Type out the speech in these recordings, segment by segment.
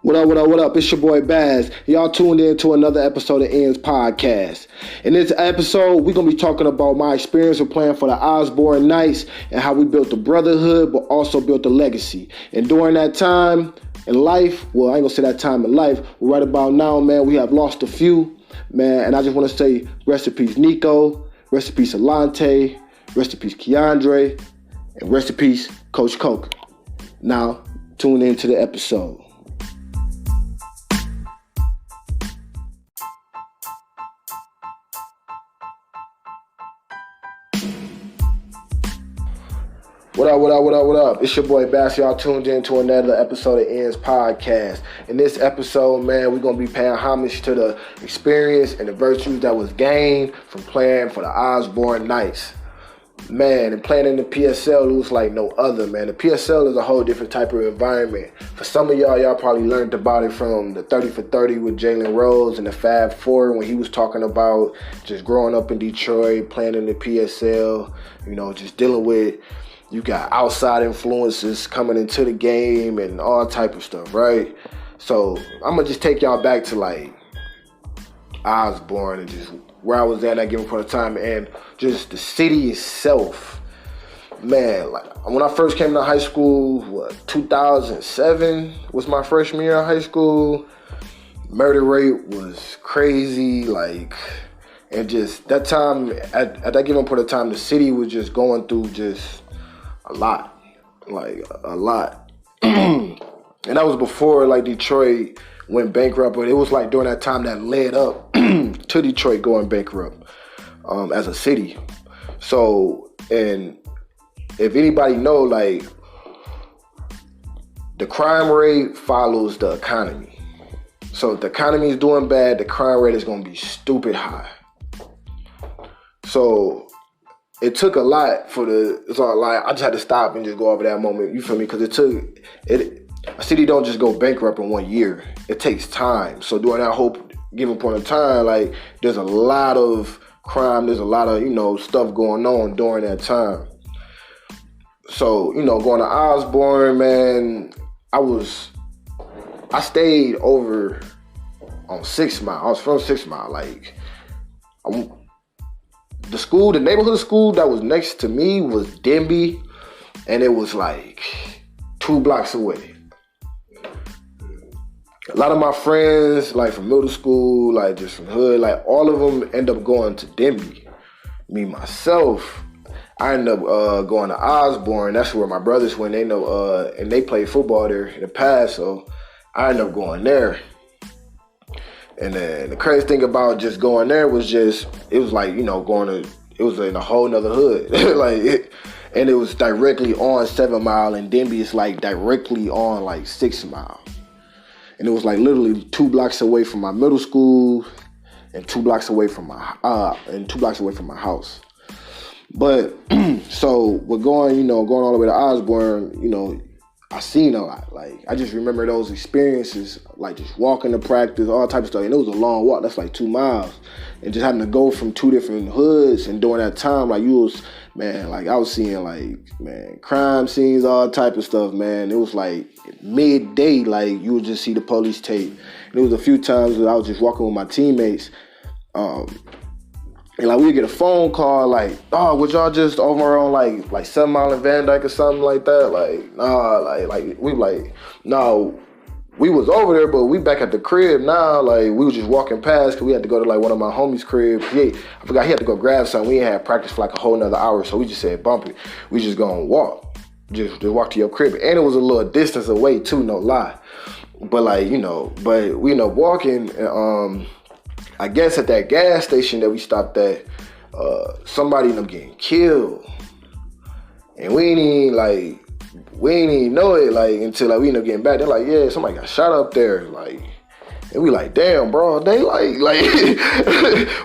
What up? It's your boy Bazz. Y'all tuned in to another episode of Ian's Podcast. In this episode, we're going to be talking about my experience of playing for the Osborn Knights and how we built the Brotherhood, but also built a legacy. And during that time in life, well, I ain't going to say that time in life, but right about now, man, we have lost a few, man. And I just want to say rest in peace, Nico, rest in peace, Alante, rest in peace, Keandre, and rest in peace, Coach Coke. Now, tune in to the episode. What up? It's your boy Bass. Y'all tuned in to another episode of Ian's Podcast. In this episode, man, we're going to be paying homage to the experience and the virtues that was gained from playing for the Osborn Knights. Man, and playing in the PSL, it was like no other, man. The PSL is a whole different type of environment. For some of y'all probably learned about it from the 30 for 30 with Jalen Rose and the Fab Four when he was talking about just growing up in Detroit, playing in the PSL, just dealing with, you got outside influences coming into the game and all type of stuff, right? So I'm going to just take y'all back to like Osborn and just where I was at that given point of time and just the city itself. Man, like when I first came to high school, 2007 was my freshman year of high school. Murder rate was crazy, and just that time, at that given point of time, the city was just going through just a lot. And that was before Detroit went bankrupt, but it was during that time that led up to Detroit going bankrupt as a city. So, and if anybody know, the crime rate follows the economy. So if the economy is doing bad, the crime rate is going to be stupid high. So it took a lot I just had to stop and just go over that moment, you feel me? Because a city don't just go bankrupt in 1 year. It takes time. So during that whole given point of time, there's a lot of crime, there's a lot of, stuff going on during that time. So, going to Osborn, man, I stayed over on 6 Mile. I was from 6 Mile. The neighborhood school that was next to me was Denby, and it was 2 blocks away. A lot of my friends, from middle school, just from hood, all of them end up going to Denby. Me, myself, I ended up going to Osborn. That's where my brothers went. They know, and they played football there in the past, so I ended up going there. And then the crazy thing about just going there was just, it was it was in a whole nother hood. And it was directly on 7 Mile, and Denby is directly on 6 Mile. And it was literally 2 blocks away from my middle school and 2 blocks away from my house. But so we're going all the way to Osborn, I seen a lot. I just remember those experiences, just walking to practice, all type of stuff. And it was a long walk. That's 2 miles. And just having to go from 2 different hoods. And during that time, I was seeing crime scenes, all type of stuff, man. It was midday, you would just see the police tape. And there was a few times that I was just walking with my teammates. And we'd get a phone call would y'all just over on 7 Mile and Van Dyke or something like that? No, we was over there, but we back at the crib now. We was just walking past because we had to go to one of my homies' crib. I forgot he had to go grab something. We ain't had practice for a whole nother hour, so we just said bump it. We just gonna walk. Just walk to your crib. And it was a little distance away too, no lie. But but we end up walking and I guess at that gas station that we stopped at, somebody ended up getting killed. And we ain't even know it until we ended up getting back. They're yeah, somebody got shot up there. And we damn, bro, they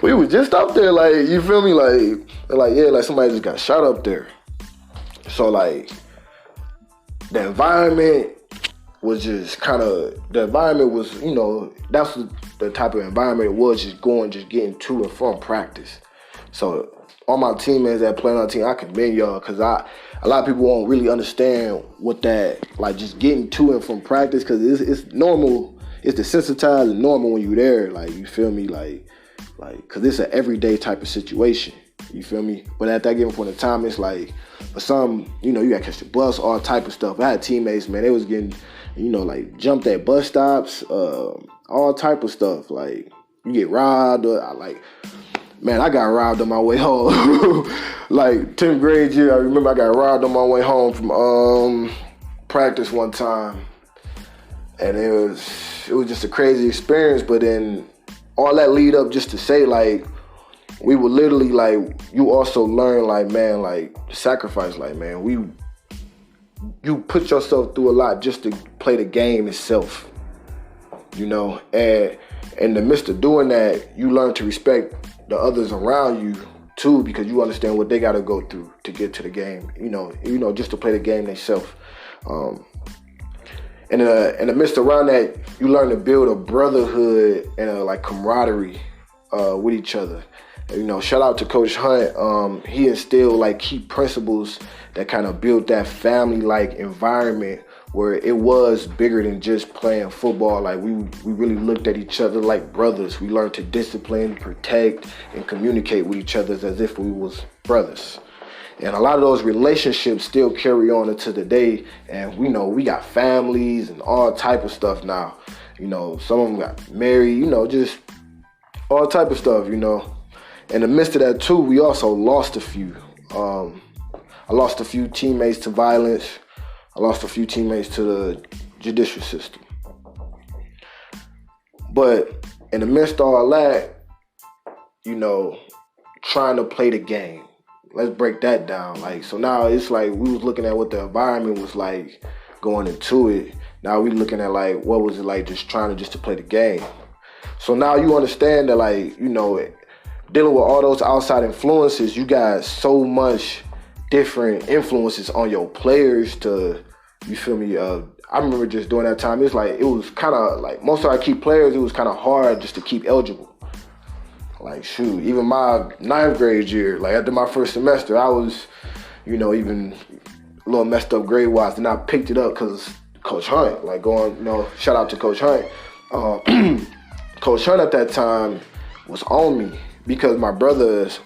we was just up there, you feel me? Yeah, somebody just got shot up there. So the environment was just that's the type of environment it was, just getting to and from practice. So all my teammates that play on the team, I commend y'all, because a lot of people won't really understand what that, just getting to and from practice, because it's normal it's desensitized and normal when you there. Like, you feel me? Like, cause it's an everyday type of situation. You feel me? But at that given point in time, it's like, for some, you got to catch the bus, all type of stuff. I had teammates, man, they was getting, like jumped at bus stops, all type of stuff. Like, you get robbed, man, I got robbed on my way home. Like 10th grade year, I remember I got robbed on my way home from practice one time. And it was just a crazy experience, but then all that lead up just to say, like, we would literally, like, you also learn, like, man, like, sacrifice, like, man, you put yourself through a lot just to play the game itself, and in the midst of doing that, you learn to respect the others around you too, because you understand what they got to go through to get to the game, just to play the game themselves. And in the midst around that, you learn to build a brotherhood and a camaraderie with each other. Shout out to Coach Hunt. He instilled like key principles that kind of built that family-like environment where it was bigger than just playing football. Like, we really looked at each other like brothers. We learned to discipline, protect, and communicate with each other as if we was brothers. And a lot of those relationships still carry on into the day. And we got families and all type of stuff now. Some of them got married, just all type of stuff, In the midst of that too, we also lost a few. I lost a few teammates to violence. I lost a few teammates to the judicial system. But in the midst of all that, trying to play the game. Let's break that down. Like, so now it's like we was looking at what the environment was like going into it. Now we looking at like what was it like just trying to play the game. So now you understand that, like, dealing with all those outside influences, you got so much different influences on your players to, you feel me? I remember just during that time, it was kind of like most of our key players, it was kind of hard just to keep eligible. Like, shoot, even my 9th grade year, like after my first semester, I was, even a little messed up grade-wise, and I picked it up because Coach Hunt, like shout out to Coach Hunt. Coach Hunt at that time was on me because my brothers,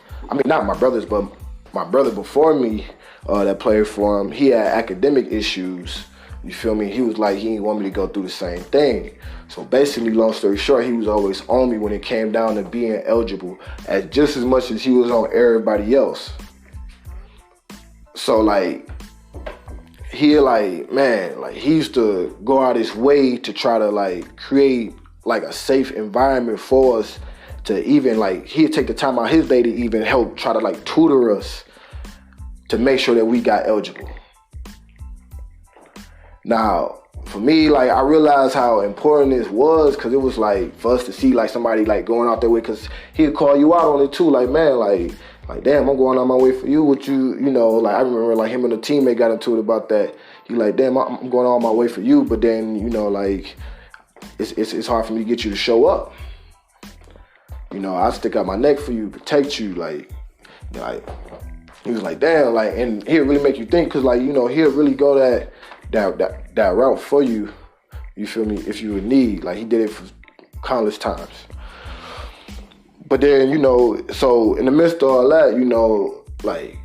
not my brothers, but my brother before me that played for him, he had academic issues. You feel me? He was like, he didn't want me to go through the same thing. So basically, long story short, he was always on me when it came down to being eligible, as just as much as he was on everybody else. So like, he used to go out his way to try to like create like a safe environment for us to even like, he'd take the time out his day to even help try to like tutor us to make sure that we got eligible. Now, for me, like, I realized how important this was because it was like for us to see like somebody like going out their way, because he'd call you out on it too. Like, man, like damn, I'm going on my way for you. What you like, I remember like him and a teammate got into it about that. He like, damn, I'm going on my way for you, but then like it's hard for me to get you to show up. I stick out my neck for you, protect you, like he was like, damn, like, and he'll really make you think, because like he'll really go that route for you. You feel me? If you would need, like, he did it for countless times. But then so in the midst of all that, like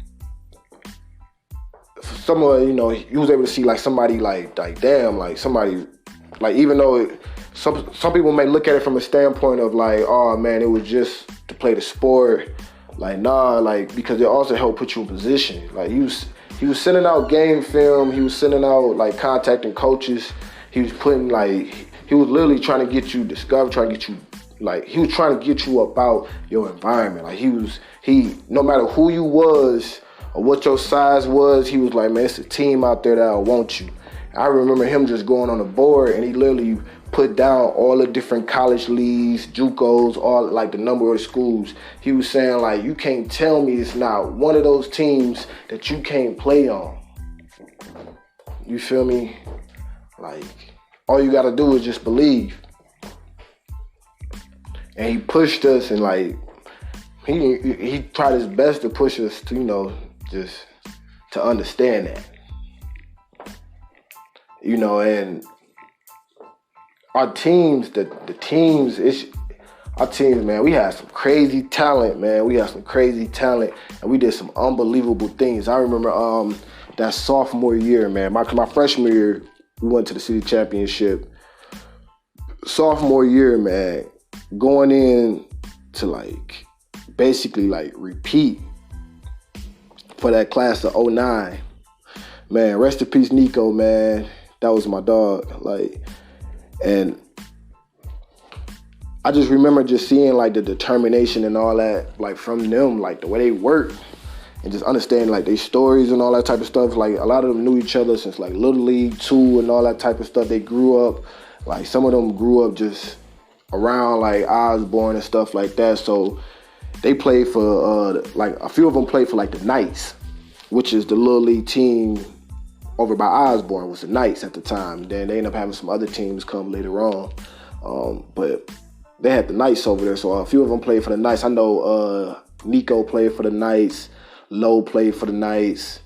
someone, he was able to see like somebody like damn, like somebody, like, even though some people may look at it from a standpoint of like, oh man, it was just to play the sport. Like, nah, like, because it also helped put you in position. Like, he was sending out game film. He was sending out like contacting coaches. He was putting like, he was literally trying to get you discovered, trying to get you, like, he was trying to get you about your environment. Like, he no matter who you was or what your size was, he was like, man, it's a team out there that'll want you. I remember him just going on the board, and he literally put down all the different college leagues, JUCOs, all like the number of schools. He was saying like, you can't tell me it's not one of those teams that you can't play on. You feel me? Like, all you gotta do is just believe. And he pushed us, and like, he tried his best to push us to, just to understand that. And our teams, our teams, man, we had some crazy talent, man. We had some crazy talent, and we did some unbelievable things. I remember that sophomore year, man. My freshman year, we went to the city championship. Sophomore year, man, going in to like basically like repeat for that class of 09. Man, rest in peace, Nico, man. That was my dog. Like, and I just remember just seeing like the determination and all that, like from them, like the way they work and just understanding like their stories and all that type of stuff. Like a lot of them knew each other since like Little League 2 and all that type of stuff. They grew up, like some of them grew up just around like Osborn and stuff like that. So they played for, like a few of them played for like the Knights, which is the Little League team over by Osborn, was the Knights at the time. Then they ended up having some other teams come later on. But they had the Knights over there, so a few of them played for the Knights. I know Nico played for the Knights, Lowe played for the Knights,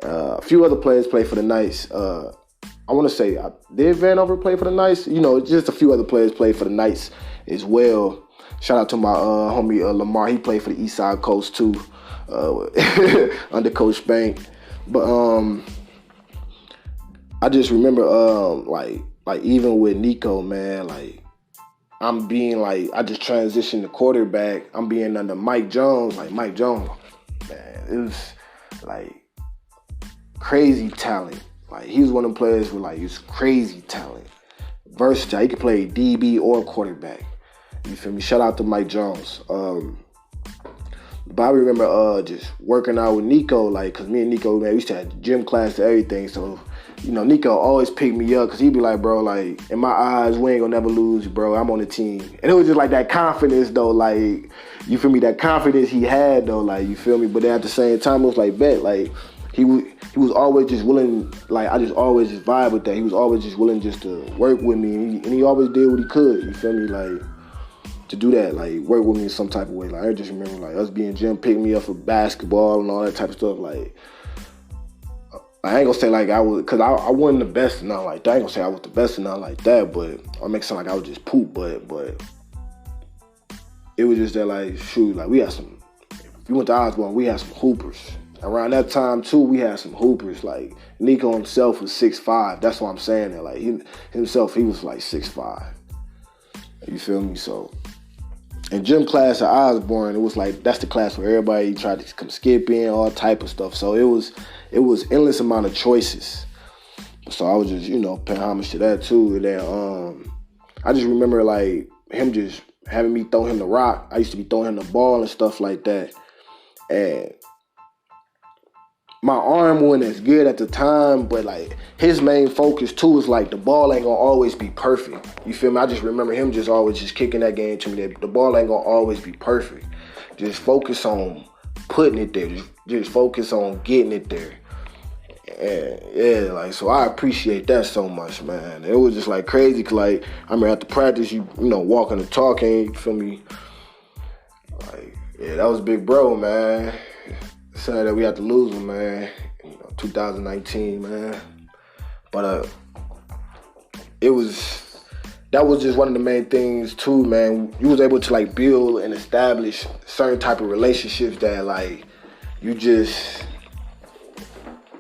a few other players played for the Knights. I want to say, did Vanover play for the Knights? You know, just a few other players played for the Knights as well. Shout out to my homie Lamar. He played for the East Side Coast too, under Coach Bank. But I just remember like even with Nico, man, like I'm being like, I just transitioned to quarterback. I'm being under Mike Jones. Like Mike Jones, man, it was like crazy talent. Like he was one of them players with like, he was crazy talent. Versatile. He could play DB or quarterback. You feel me? Shout out to Mike Jones. But I remember just working out with Nico, like, cause me and Nico, man, we used to have gym class and everything. So, you know, Nico always picked me up, cause he'd be like, bro, like, in my eyes, we ain't gonna never lose, bro. I'm on the team. And it was just like that confidence, though, like, you feel me? That confidence he had, though, like, you feel me? But then at the same time, it was like, bet, like, he was always just willing, like, I just always just vibe with that. He was always just willing just to work with me, and he always did what he could, you feel me? Like, to do that, like, work with me in some type of way. Like, I just remember, like, us being gym, picking me up for basketball and all that type of stuff. Like, I ain't gonna say, like, I was, because I wasn't the best or nothing like that. I ain't gonna say I was the best or nothing like that, but I make it sound like I was just poop, but it was just that, like, shoot, like, we had some, if you went to Osborn, we had some hoopers. Around that time, too, we had some hoopers. Like, Nico himself was 6'5". That's why I'm saying that. Like, he was like 6'5". You feel me? So, in gym class at Osborn, it was like, that's the class where everybody tried to come skip in, all type of stuff. So, it was endless amount of choices. So, I was just, you know, paying homage to that, too. And then, I just remember, like, him just having me throw him the rock. I used to be throwing him the ball and stuff like that. And my arm wasn't as good at the time, but like his main focus too is like the ball ain't gonna always be perfect. You feel me? I just remember him just always just kicking that game to me. That the ball ain't gonna always be perfect. Just focus on putting it there. Just focus on getting it there. And yeah, like, so I appreciate that so much, man. It was just like crazy, cause like, I mean, after practice, you know, walking and talking, you feel me? Like, yeah, that was big bro, man. Sad that we had to lose him, man. You know, 2019, man. But that was just one of the main things too, man. You was able to like build and establish certain type of relationships that like you just,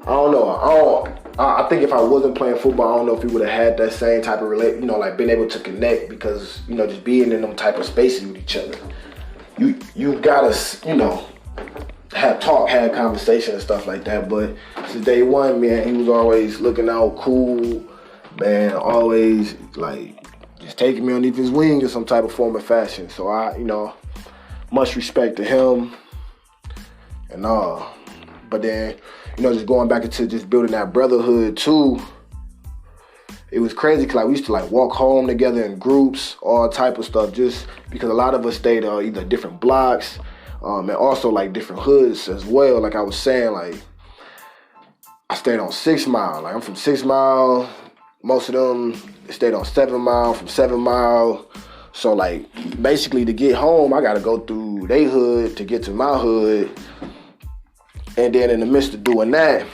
I don't know. I think if I wasn't playing football, I don't know if we would have had that same type of like been able to connect, because, you know, just being in them type of spaces with each other. You gotta, you know, had conversation and stuff like that. But since day one, man, he was always looking out cool, man, always like just taking me underneath his wing in some type of form or fashion. So I, you know, much respect to him and all. But then, you know, just going back into just building that brotherhood too, it was crazy because like we used to like walk home together in groups, all type of stuff, just because a lot of us stayed either different blocks, and also like different hoods as well. Like I was saying, like I stayed on 6 Mile. Like I'm from 6 Mile. Most of them stayed on 7 Mile, from 7 Mile. So like basically to get home, I gotta go through their hood to get to my hood. And then in the midst of doing that,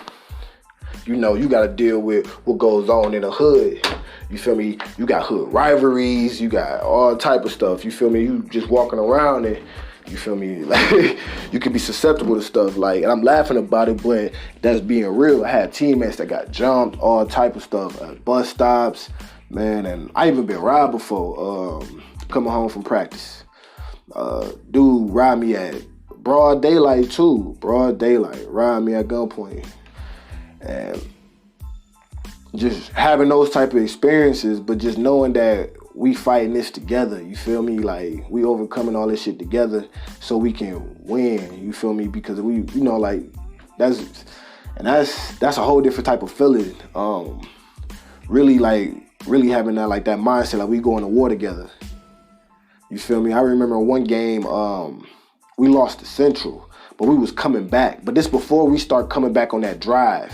you know, you gotta deal with what goes on in the hood. You feel me? You got hood rivalries. You got all type of stuff. You feel me? You just walking around and, you feel me? Like, you can be susceptible to stuff. Like, and I'm laughing about it, but that's being real. I had teammates that got jumped, all type of stuff at bus stops, man. And I even been robbed before, coming home from practice. Dude robbed me at broad daylight too. Broad daylight. Robbed me at gunpoint. And just having those type of experiences, but just knowing that we fighting this together, you feel me? Like, we overcoming all this shit together so we can win, you feel me? Because we, you know, like, that's a whole different type of feeling. Really having that, like, that mindset, like, we going to war together. You feel me? I remember one game, we lost to Central, but we was coming back. But this before we start coming back on that drive.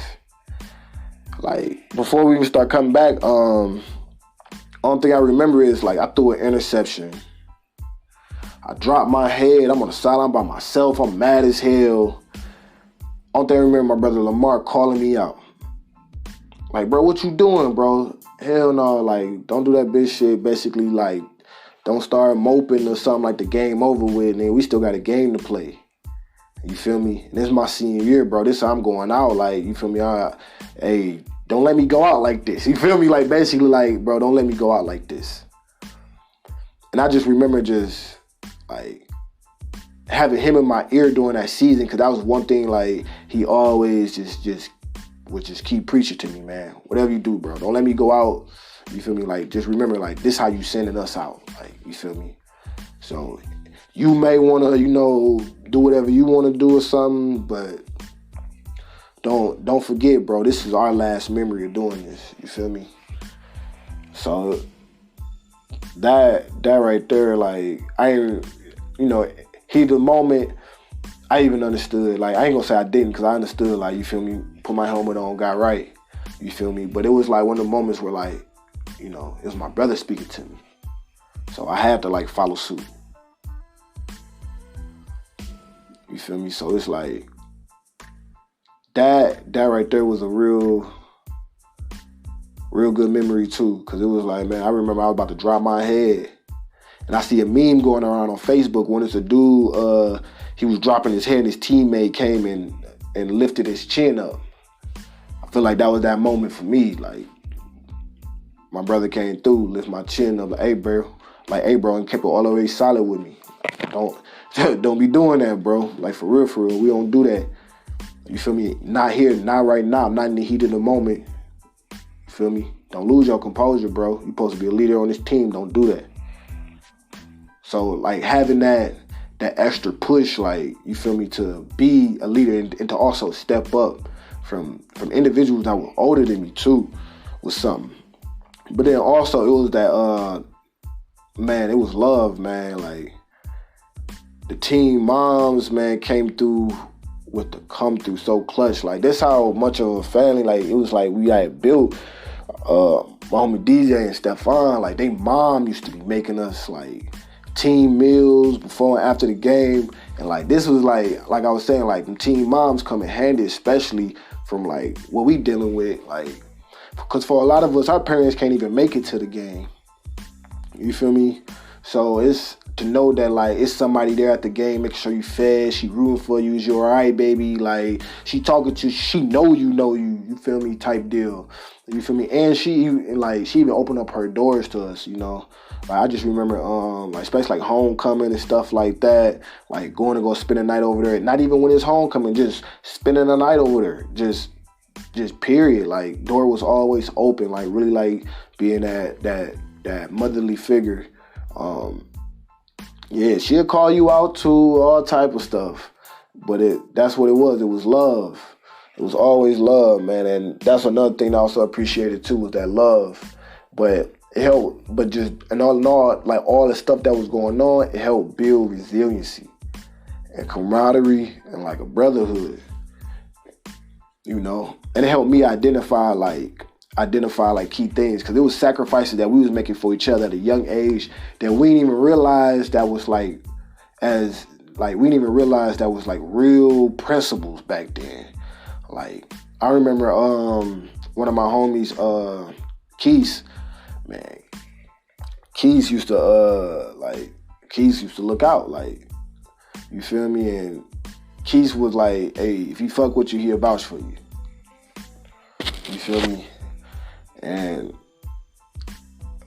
Like, before we even start coming back, only thing I remember is, like, I threw an interception. I dropped my head. I'm on the sideline by myself. I'm mad as hell. Only thing I remember, my brother Lamar calling me out. Like, bro, what you doing, bro? Hell no. Like, don't do that bitch shit. Basically, like, don't start moping or something like the game over with, and we still got a game to play. You feel me? And this is my senior year, bro. This I'm going out. Like, you feel me? Hey, don't let me go out like this. You feel me? Like, basically, like, bro, don't let me go out like this. And I just remember just, like, having him in my ear during that season, because that was one thing, like, he always just would just keep preaching to me, man. Whatever you do, bro, don't let me go out. You feel me? Like, just remember, like, this how you sending us out. Like, you feel me? So you may want to, you know, do whatever you want to do or something, but don't forget, bro, this is our last memory of doing this. You feel me? So that right there, like, you know, the moment I even understood. Like, I ain't gonna say I didn't, because I understood, like, you feel me, put my helmet on, got right. You feel me? But it was like one of the moments where, like, you know, it was my brother speaking to me. So I had to, like, follow suit. You feel me? So it's like, that right there was a real good memory too. Cause it was like, man, I remember I was about to drop my head. And I see a meme going around on Facebook when it's a dude, he was dropping his head and his teammate came and lifted his chin up. I feel like that was that moment for me. Like, my brother came through, lift my chin up, like, hey, bro, and kept it all the way solid with me. Don't be doing that, bro. Like, for real, we don't do that. You feel me? Not here, not right now. I'm not in the heat of the moment. You feel me? Don't lose your composure, bro. You're supposed to be a leader on this team. Don't do that. So, like, having that extra push, like, you feel me, to be a leader and to also step up from individuals that were older than me too was something. But then also it was that, man, it was love, man. Like, the team moms, man, came through with the come through so clutch. Like, that's how much of a family, like, it was like we had built. My homie DJ and Stefan, like, they mom used to be making us, like, team meals before and after the game. And, like, this was like I was saying, like, the team moms come in handy, especially from, like, what we dealing with. Like, because for a lot of us, our parents can't even make it to the game. You feel me? So it's to know that, like, it's somebody there at the game making sure you fed, she rooting for you, is you all right, baby? Like, she talking to you, she know you feel me, type deal. You feel me? And she even opened up her doors to us, you know. Like, I just remember, like, especially like homecoming and stuff like that, like going to go spend a night over there. Not even when it's homecoming, just spending a night over there, just period. Like, door was always open. Like, really, like, being that motherly figure. Yeah, she'll call you out to all type of stuff, but that's what it was. It was love. It was always love, man. And that's another thing I also appreciated too, was that love. But it helped, and all in all, like, all the stuff that was going on, it helped build resiliency and camaraderie and, like, a brotherhood, you know. And it helped me identify key things, because it was sacrifices that we was making for each other at a young age that we didn't even realize that was like real principles back then. Like, I remember one of my homies, Keith, man, Keys used to look out, like, you feel me? And Keys was like, hey, if you fuck with you, he'll vouch for you. You feel me? And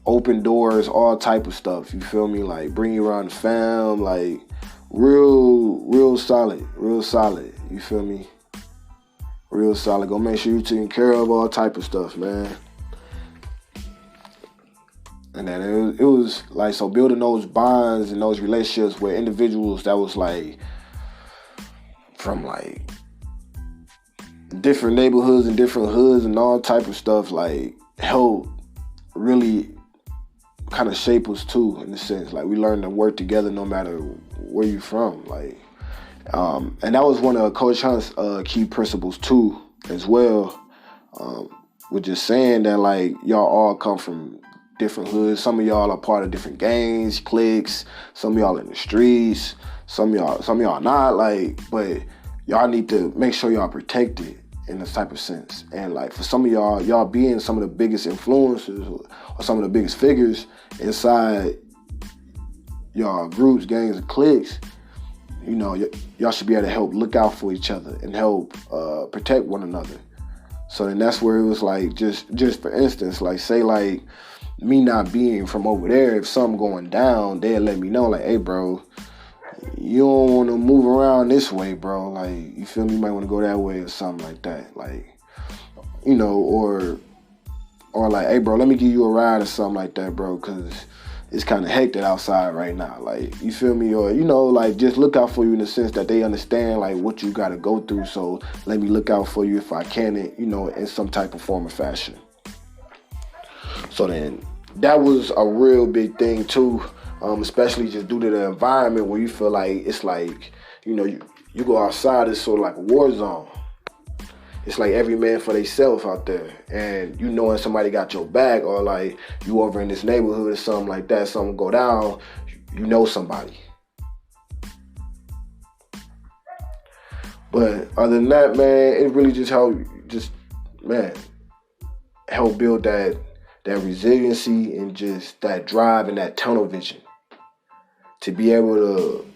open doors, all type of stuff, you feel me? Like, bring you around the fam, like, real solid, you feel me? Real solid. Go make sure you're taking care of all type of stuff, man. And then it was like, so building those bonds and those relationships with individuals that was like from like different neighborhoods and different hoods and all type of stuff, like, helped really kind of shape us too, in a sense. Like, we learned to work together no matter where you from, like, and that was one of Coach Hunt's key principles too, as well. With just saying that, like, y'all all come from different hoods. Some of y'all are part of different gangs, cliques. Some of y'all in the streets. Some of y'all not, like, but y'all need to make sure y'all protected in this type of sense. And like, for some of y'all being some of the biggest influencers or some of the biggest figures inside y'all groups, gangs, and cliques, you know, y'all should be able to help look out for each other and help protect one another. So then that's where it was like, just for instance, like, say like me not being from over there, if something going down, they'll let me know, like, hey bro, you don't want to move around this way, bro. Like, you feel me? You might want to go that way or something like that. Like, you know, or like, hey bro, let me give you a ride or something like that, bro, because it's kind of hectic outside right now. Like, you feel me? Or, you know, like, just look out for you in the sense that they understand, like, what you got to go through. So let me look out for you if I can, you know, in some type of form or fashion. So then that was a real big thing too, especially just due to the environment where you feel like it's like, you know, you go outside, it's sort of like a war zone. It's like every man for themselves out there. And you knowing somebody got your back, or like you over in this neighborhood or something like that, something go down, you know somebody. But other than that, man, it really just helped build that resiliency and just that drive and that tunnel vision to be able to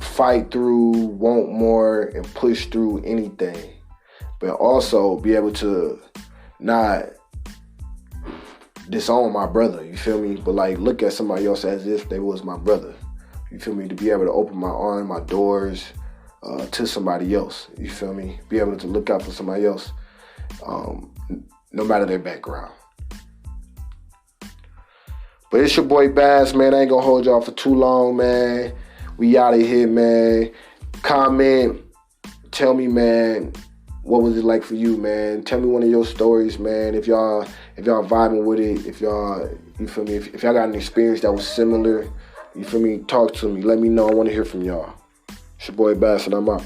fight through, want more, and push through anything. But also be able to not disown my brother, you feel me? But like, look at somebody else as if they was my brother, you feel me? To be able to open my arms, my doors to somebody else, you feel me? Be able to look out for somebody else, no matter their background. But it's your boy Bazz, man. I ain't gonna hold y'all for too long, man. We out of here, man. Comment, tell me, man, what was it like for you, man? Tell me one of your stories, man. If y'all vibing with it, if y'all, you feel me? If y'all got an experience that was similar, you feel me? Talk to me. Let me know. I want to hear from y'all. It's your boy Bazz, and I'm out.